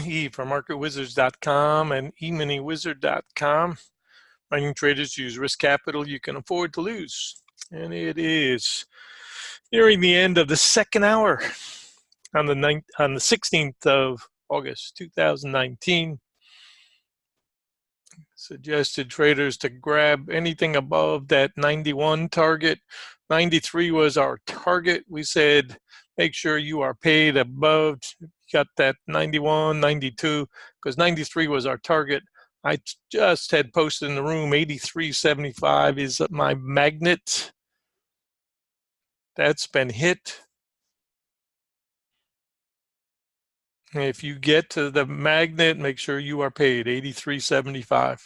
E for marketwizards.com and eminywizard.com. Mining traders use risk capital you can afford to lose. And it is nearing the end of the second hour on the 16th of August 2019. Suggested traders to grab anything above that 91 target. 93 was our target. We said make sure you are paid above, got that 91, 92, because 93 was our target. I just had posted in the room 83.75 is my magnet. That's been hit. If you get to the magnet, make sure you are paid 83.75.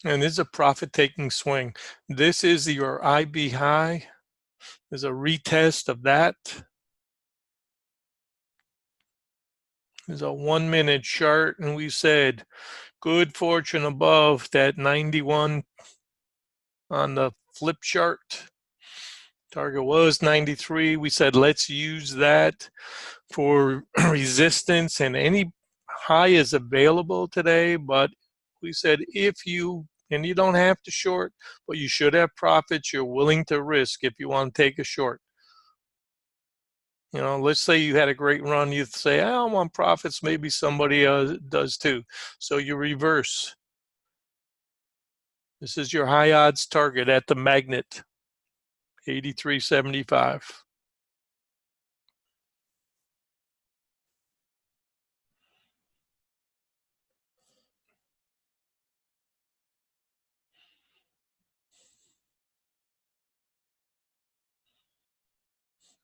And this is a profit-taking swing. This is your IB high. There's a retest of that. There's a 1 minute chart, and we said good fortune above that 91 on the flip chart. Target was 93. We said let's use that for resistance, and any high is available today, but we said if you, and you don't have to short, but you should have profits you're willing to risk if you want to take a short. You know, let's say you had a great run, you'd say, I don't want profits, maybe somebody does too. So you reverse. This is your high odds target at the magnet, 83.75.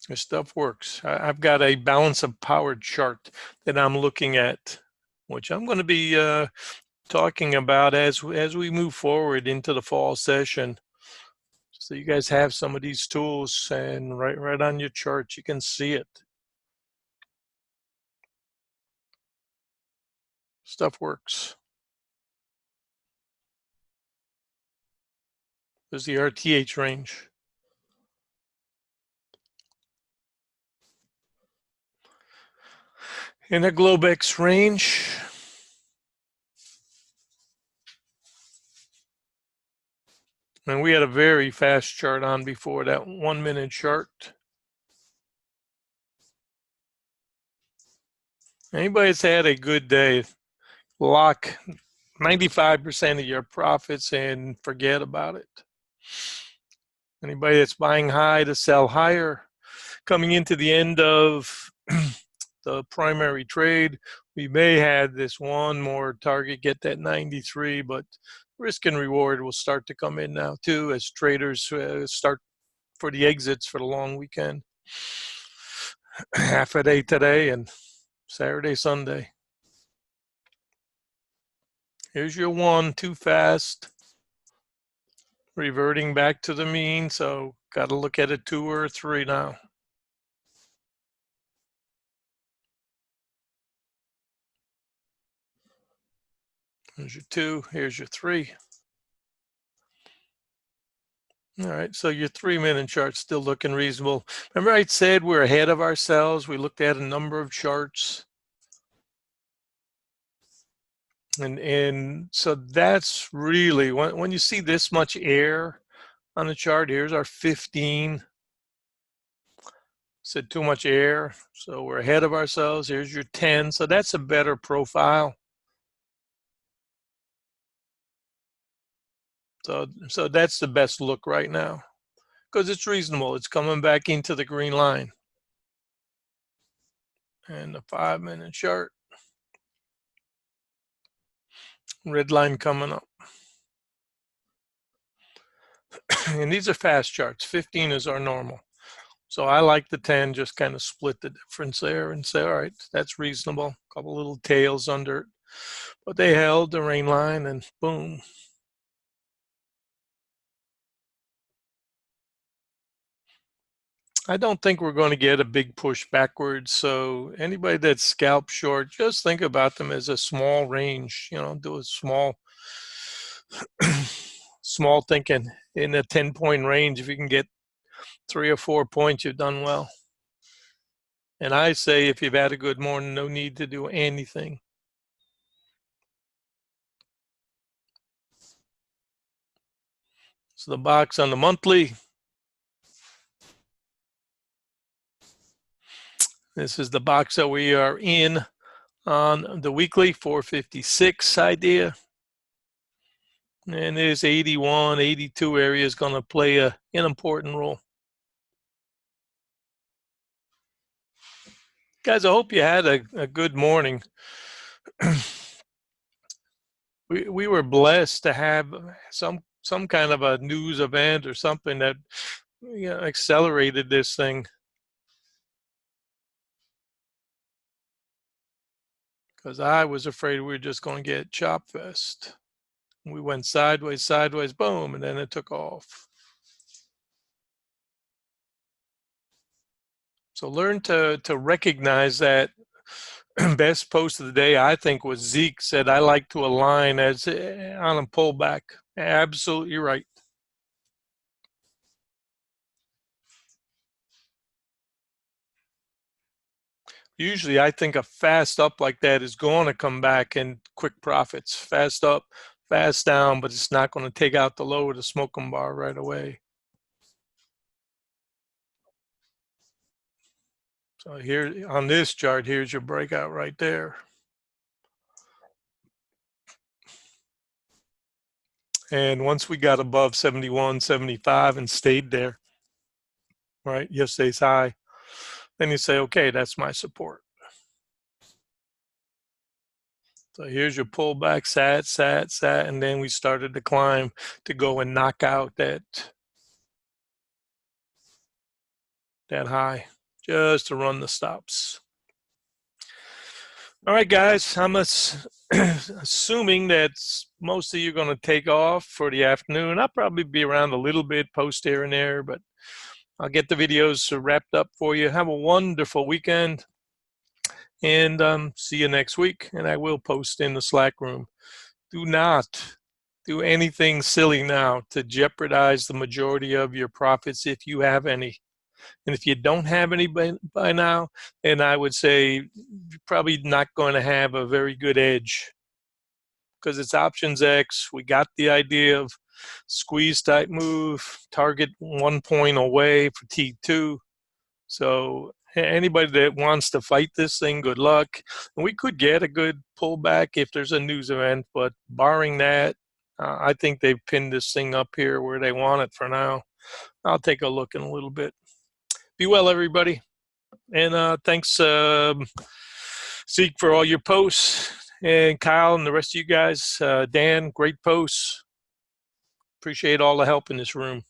This stuff works. I've got a balance of power chart that I'm looking at, which I'm going to be talking about as we move forward into the fall session. So you guys have some of these tools, and right on your chart, you can see it. Stuff works. There's the RTH range. In the Globex range, and we had a very fast chart on before, that 1 minute chart. Anybody that's had a good day, lock 95% of your profits and forget about it. Anybody that's buying high to sell higher, coming into the end of the primary trade, we may have this one more target, get that 93, but risk and reward will start to come in now too as traders start for the exits for the long weekend. Half a day today and Saturday, Sunday. Here's your one, too fast. Reverting back to the mean, so got to look at a 2 or a 3 now. Here's your 2, here's your 3. All right, so your 3 minute chart's still looking reasonable. Remember I said we're ahead of ourselves. We looked at a number of charts. And so that's really, when you see this much air on the chart, here's our 15. Said too much air, so we're ahead of ourselves. Here's your 10, so that's a better profile. So that's the best look right now because it's reasonable. It's coming back into the green line. And the 5 minute chart, red line coming up. And these are fast charts. 15 is our normal. So I like the 10, just kind of split the difference there and say, all right, that's reasonable. A couple little tails under it. But they held the rain line and boom. I don't think we're going to get a big push backwards. So anybody that's scalp short, just think about them as a small range, you know, do a small small thinking in a 10-point range. If you can get 3 or 4 points, you've done well. And I say if you've had a good morning, no need to do anything. So the box on the monthly. This is the box that we are in on the weekly, 456 idea. And this 81, 82 area is going to play an important role. Guys, I hope you had a good morning. we were blessed to have some kind of a news event or something that accelerated this thing. Because I was afraid we were just going to get chop fest. We went sideways, sideways, boom, and then it took off. So learn to recognize that. Best post of the day, I think, was Zeke said, I like to align as on a pullback. Absolutely right. Usually I think a fast up like that is going to come back in quick profits. Fast up, fast down, but it's not going to take out the low of the smoking bar right away. So here on this chart, here's your breakout right there. And once we got above 71, 75 and stayed there, right, yesterday's high, then you say, okay, that's my support. So here's your pullback, sat, and then we started to climb to go and knock out that high just to run the stops. All right, guys, I'm assuming that most of you are going to take off for the afternoon. I'll probably be around a little bit, post here and there, but I'll get the videos wrapped up for you. Have a wonderful weekend, and see you next week. And I will post in the Slack room. Do not do anything silly now to jeopardize the majority of your profits if you have any. And if you don't have any by now, then I would say you're probably not going to have a very good edge, because it's options X. We got the idea of squeeze type move, target 1 point away for T2. So anybody that wants to fight this thing, good luck. And we could get a good pullback if there's a news event, but barring that, I think they've pinned this thing up here where they want it for now. I'll take a look in a little bit. Be well, everybody. And thanks, Zeke, for all your posts. And Kyle and the rest of you guys. Dan, great posts. Appreciate all the help in this room.